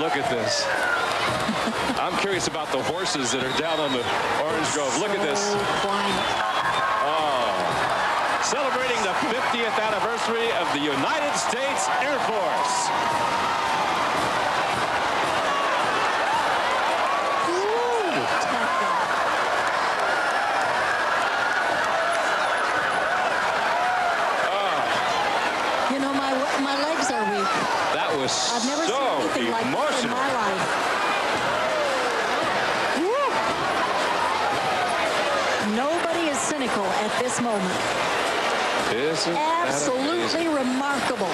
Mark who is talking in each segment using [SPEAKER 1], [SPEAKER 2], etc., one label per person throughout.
[SPEAKER 1] Look at this. I'm curious about the horses that are down on the orange grove. Look at this. Oh. Celebrating the 50th anniversary of the United States Air Force.
[SPEAKER 2] You know, my legs are weak.
[SPEAKER 1] That was
[SPEAKER 2] I've never
[SPEAKER 1] so
[SPEAKER 2] seen anything like that in my life. Woo. Nobody is cynical at this moment.
[SPEAKER 1] Isn't
[SPEAKER 2] Absolutely remarkable.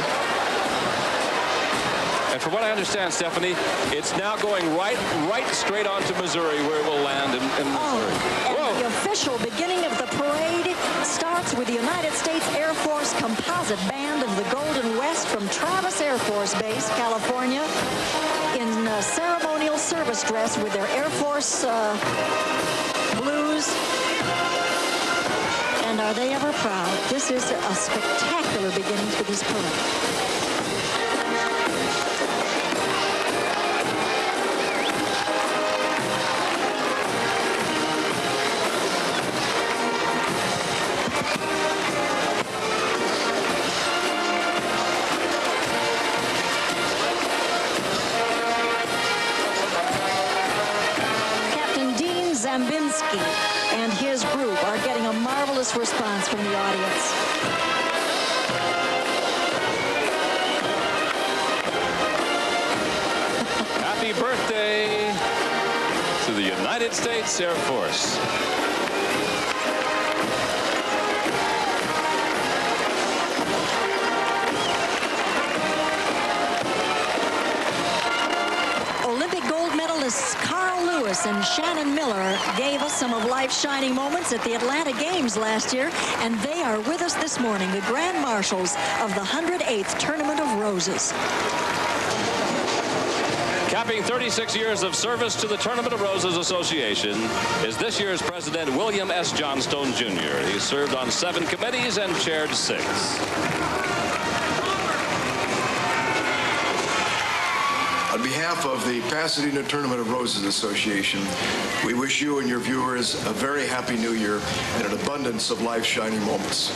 [SPEAKER 1] And from what I understand, Stephanie, it's now going right straight on to Missouri, where it will land in Missouri.
[SPEAKER 2] And the official beginning of the parade starts with the United States Air Force Composite Band of the Golden West from Travis Air Force Base, California, in ceremonial service dress with their Air Force blues. And are they ever proud? This is a spectacular beginning to this parade. And his group are getting a marvelous response from the audience.
[SPEAKER 1] Happy birthday to the United States Air Force.
[SPEAKER 2] Olympic gold medalists Carl Lewis and Shannon Miller gave us some of life's shining moments at the Atlanta Games last year, and they are with us this morning, the Grand Marshals of the 108th Tournament of Roses.
[SPEAKER 1] Capping 36 years of service to the Tournament of Roses Association is this year's President William S. Johnstone, Jr. He served on 7 committees and chaired 6.
[SPEAKER 3] On behalf of the Pasadena Tournament of Roses Association, we wish you and your viewers a very happy new year and an abundance of life shining moments.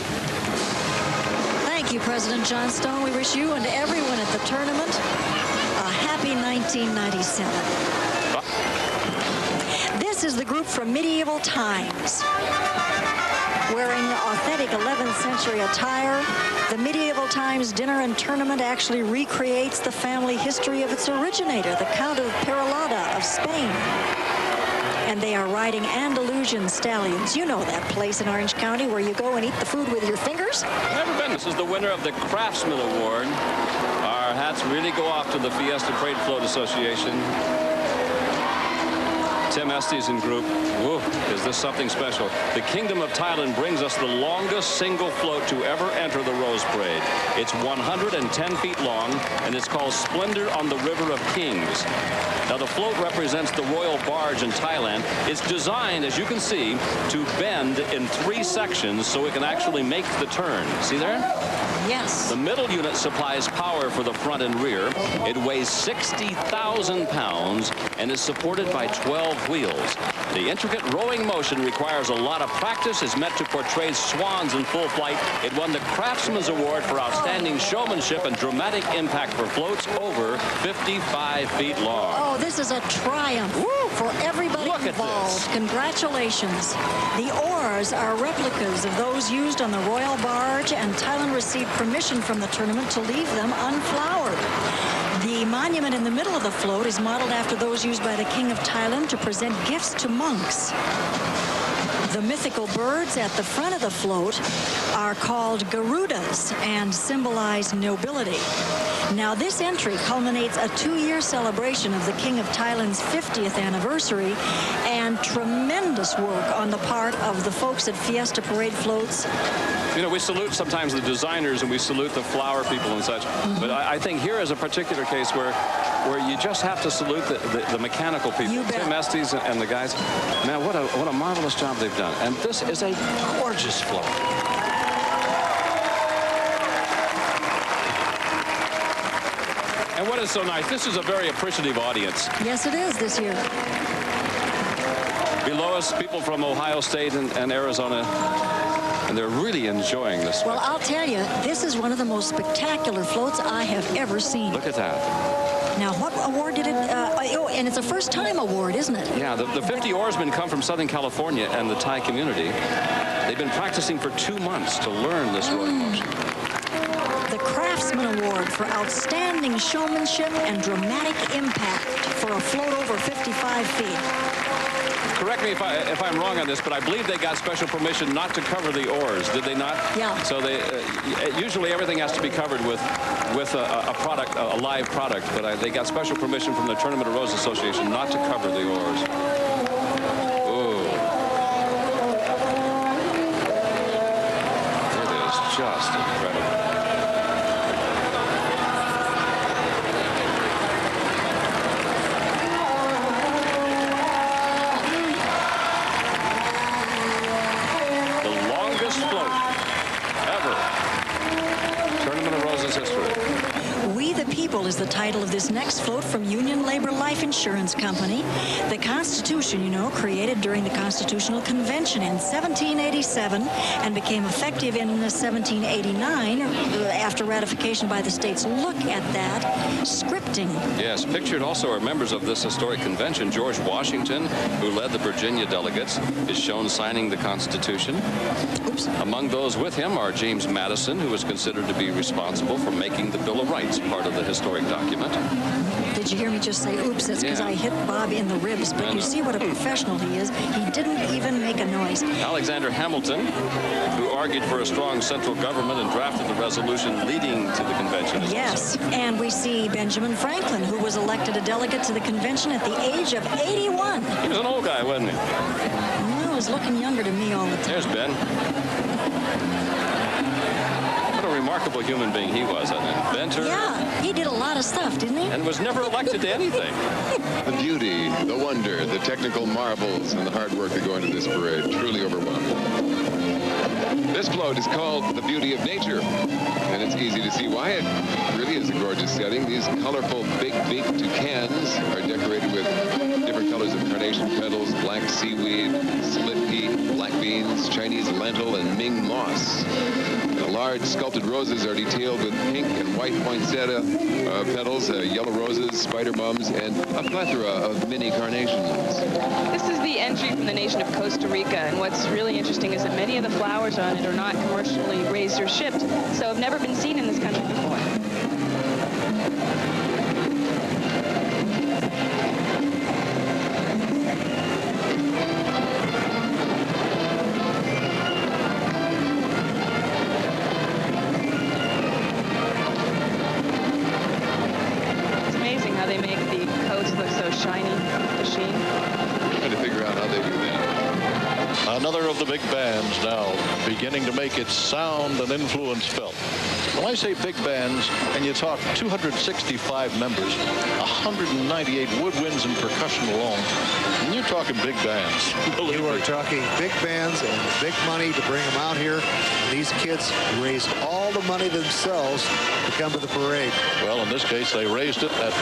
[SPEAKER 2] Thank you, President Johnstone. We wish you and everyone at the tournament a happy 1997. This is the group from medieval times. Wearing authentic 11th century attire, the Medieval Times Dinner and Tournament actually recreates the family history of its originator, the Count of Perelada of Spain. And they are riding Andalusian stallions. You know that place in Orange County where you go and eat the food with your fingers?
[SPEAKER 1] Never been. This is the winner of the Craftsman Award. Our hats really go off to the Fiesta Parade Float Association. Tim Estes and group. Whoa, is this something special? The Kingdom of Thailand brings us the longest single float to ever enter the Rose Parade. It's 110 feet long, and it's called Splendor on the River of Kings. Now, the float represents the royal barge in Thailand. It's designed, as you can see, to bend in 3 sections so it can actually make the turn. See there?
[SPEAKER 2] Yes.
[SPEAKER 1] The middle unit supplies power for the front and rear. It weighs 60,000 pounds and is supported by 12 wheels. The intricate rowing motion requires a lot of practice, is meant to portray swans in full flight. It won the Craftsman's Award for outstanding showmanship and dramatic impact for floats over 55 feet long.
[SPEAKER 2] Oh, this is a triumph for everybody involved. Congratulations. The oars are replicas of those used on the royal barge, and Thailand received permission from the tournament to leave them unflowered. The monument in the middle of the float is modeled after those used by the King of Thailand to present gifts to monks. The mythical birds at the front of the float are called Garudas and symbolize nobility. Now, this entry culminates a 2-year celebration of the King of Thailand's 50th anniversary, and tremendous work on the part of the folks at Fiesta Parade Floats.
[SPEAKER 1] You know, we salute sometimes the designers and we salute the flower people and such, but I think here is a particular case where you just have to salute the mechanical people. Tim Estes and the guys. Man, what a marvelous job they've done. And this is a gorgeous float. And And what is so nice, this is a very appreciative audience.
[SPEAKER 2] Yes, it is this year.
[SPEAKER 1] Below us, people from Ohio State and Arizona, and they're really enjoying this.
[SPEAKER 2] Well, I'll tell you, this is one of the most spectacular floats I have ever seen.
[SPEAKER 1] Look at that.
[SPEAKER 2] Now, what award did it? Oh, and it's a first-time award, isn't it?
[SPEAKER 1] Yeah, the 50 oarsmen come from Southern California and the Thai community. They've been practicing for 2 months to learn this rowing motion.
[SPEAKER 2] The Craftsman Award for outstanding showmanship and dramatic impact for a float over 55 feet.
[SPEAKER 1] Correct me if I'm wrong on this, but I believe they got special permission not to cover the oars, did they not?
[SPEAKER 2] Yeah.
[SPEAKER 1] So they usually everything has to be covered with a product, a live product, but they got special permission from the Tournament of Roses Association not to cover the oars. Ooh. It is just incredible. Float ever. Tournament of Roses history.
[SPEAKER 2] We the People is the title of this next float from Union Labor Life Insurance Company. The Constitution, you know, created during the Constitutional Convention in 1787 and became effective in 1789 after ratification by the states. Look at that scripting.
[SPEAKER 1] Yes, pictured also are members of this historic convention. George Washington, who led the Virginia delegates, is shown signing the Constitution.
[SPEAKER 2] Oops.
[SPEAKER 1] Among those with him are James Madison, who is considered to be responsible for making the Bill of Rights part of the historic document.
[SPEAKER 2] Did you hear me just say, oops, that's because I hit Bob in the ribs, but you see what a professional he is. He didn't even make a noise.
[SPEAKER 1] Alexander Hamilton, who argued for a strong central government and drafted the resolution leading to the convention.
[SPEAKER 2] Yes, and we see Benjamin Franklin, who was elected a delegate to the convention at the age of 81.
[SPEAKER 1] He was an old guy, wasn't he?
[SPEAKER 2] Well, he was looking younger to me all the time.
[SPEAKER 1] There's Ben. What a remarkable human being he was, an inventor.
[SPEAKER 2] Yeah, he did a lot of stuff, didn't he?
[SPEAKER 1] And was never elected to anything.
[SPEAKER 4] The beauty, the wonder, the technical marvels, and the hard work that go into this parade truly overwhelming. This float is called the Beauty of Nature, and it's easy to see why. It really is a gorgeous setting. These colorful big-beaked toucans are decorated with different colors of carnation petals, black seaweed, split pea, black beans, Chinese lentil, and Ming moss. The large sculpted roses are detailed with pink and white poinsettia petals, yellow roses, spider mums, and a plethora of mini carnations.
[SPEAKER 5] This is the entry from the nation of Costa Rica, and what's really interesting is that many of the flowers on it are not commercially raised or shipped, so have never been seen in this country before.
[SPEAKER 6] Another of the big bands now beginning to make its sound and influence felt. When I say big bands, and you talk 265 members, 198 woodwinds and percussion alone, and you're talking big bands.
[SPEAKER 7] You are talking big bands and big money to bring them out here. And these kids raise all the money themselves to come to the parade.
[SPEAKER 6] Well, in this case, they raised it at...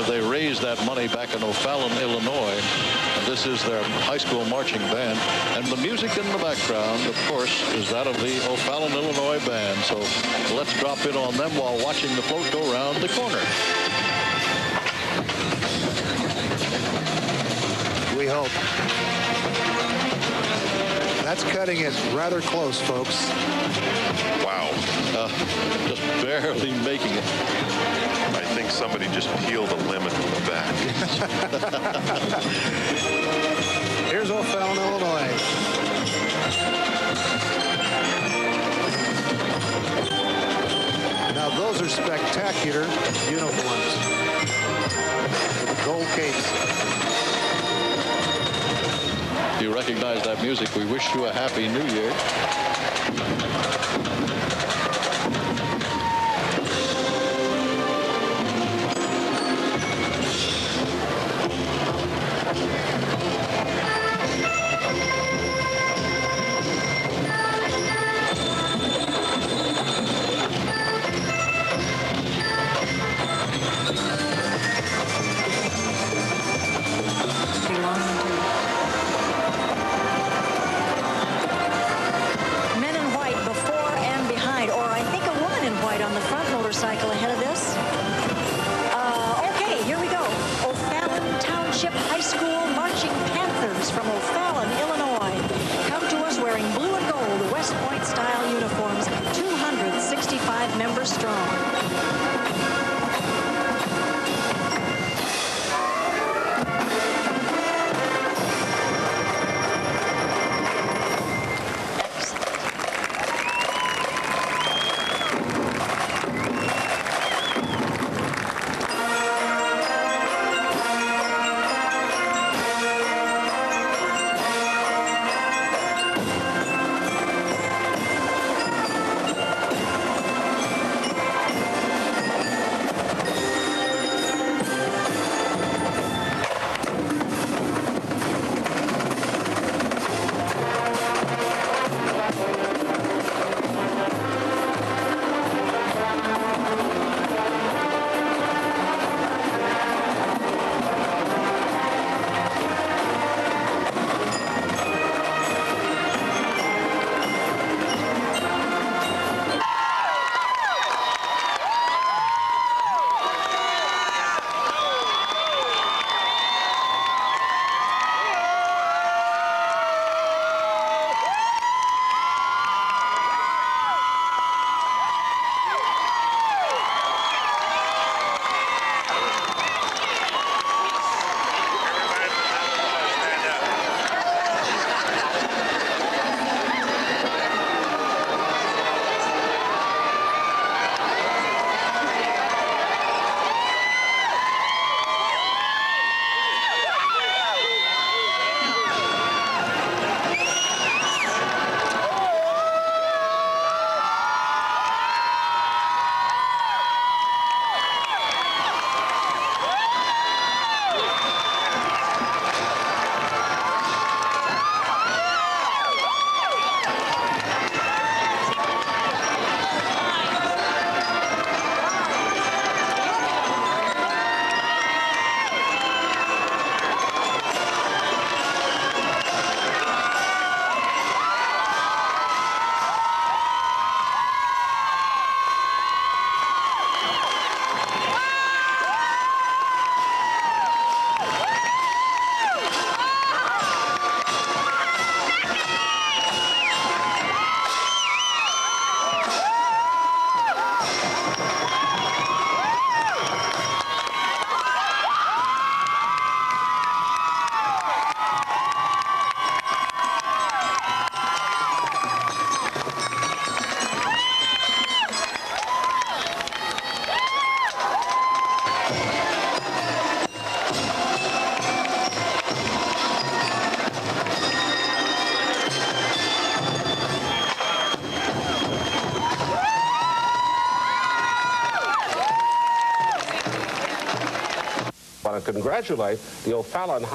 [SPEAKER 6] they raised that money back in O'Fallon, Illinois. And this is their high school marching band. And the music in the background, of course, is that of the O'Fallon, Illinois band. So let's drop in on them while watching the float go around the corner.
[SPEAKER 7] We hope. That's cutting it rather close, folks.
[SPEAKER 6] Wow. Just barely making it.
[SPEAKER 8] I think somebody just peeled a lemon from the back.
[SPEAKER 7] Here's O'Fallon, Illinois. Now those are spectacular uniforms. With the gold capes.
[SPEAKER 6] If you recognize that music, we wish you a happy new year.
[SPEAKER 2] West Point-style uniforms, 265 members strong.
[SPEAKER 9] I want to congratulate the O'Fallon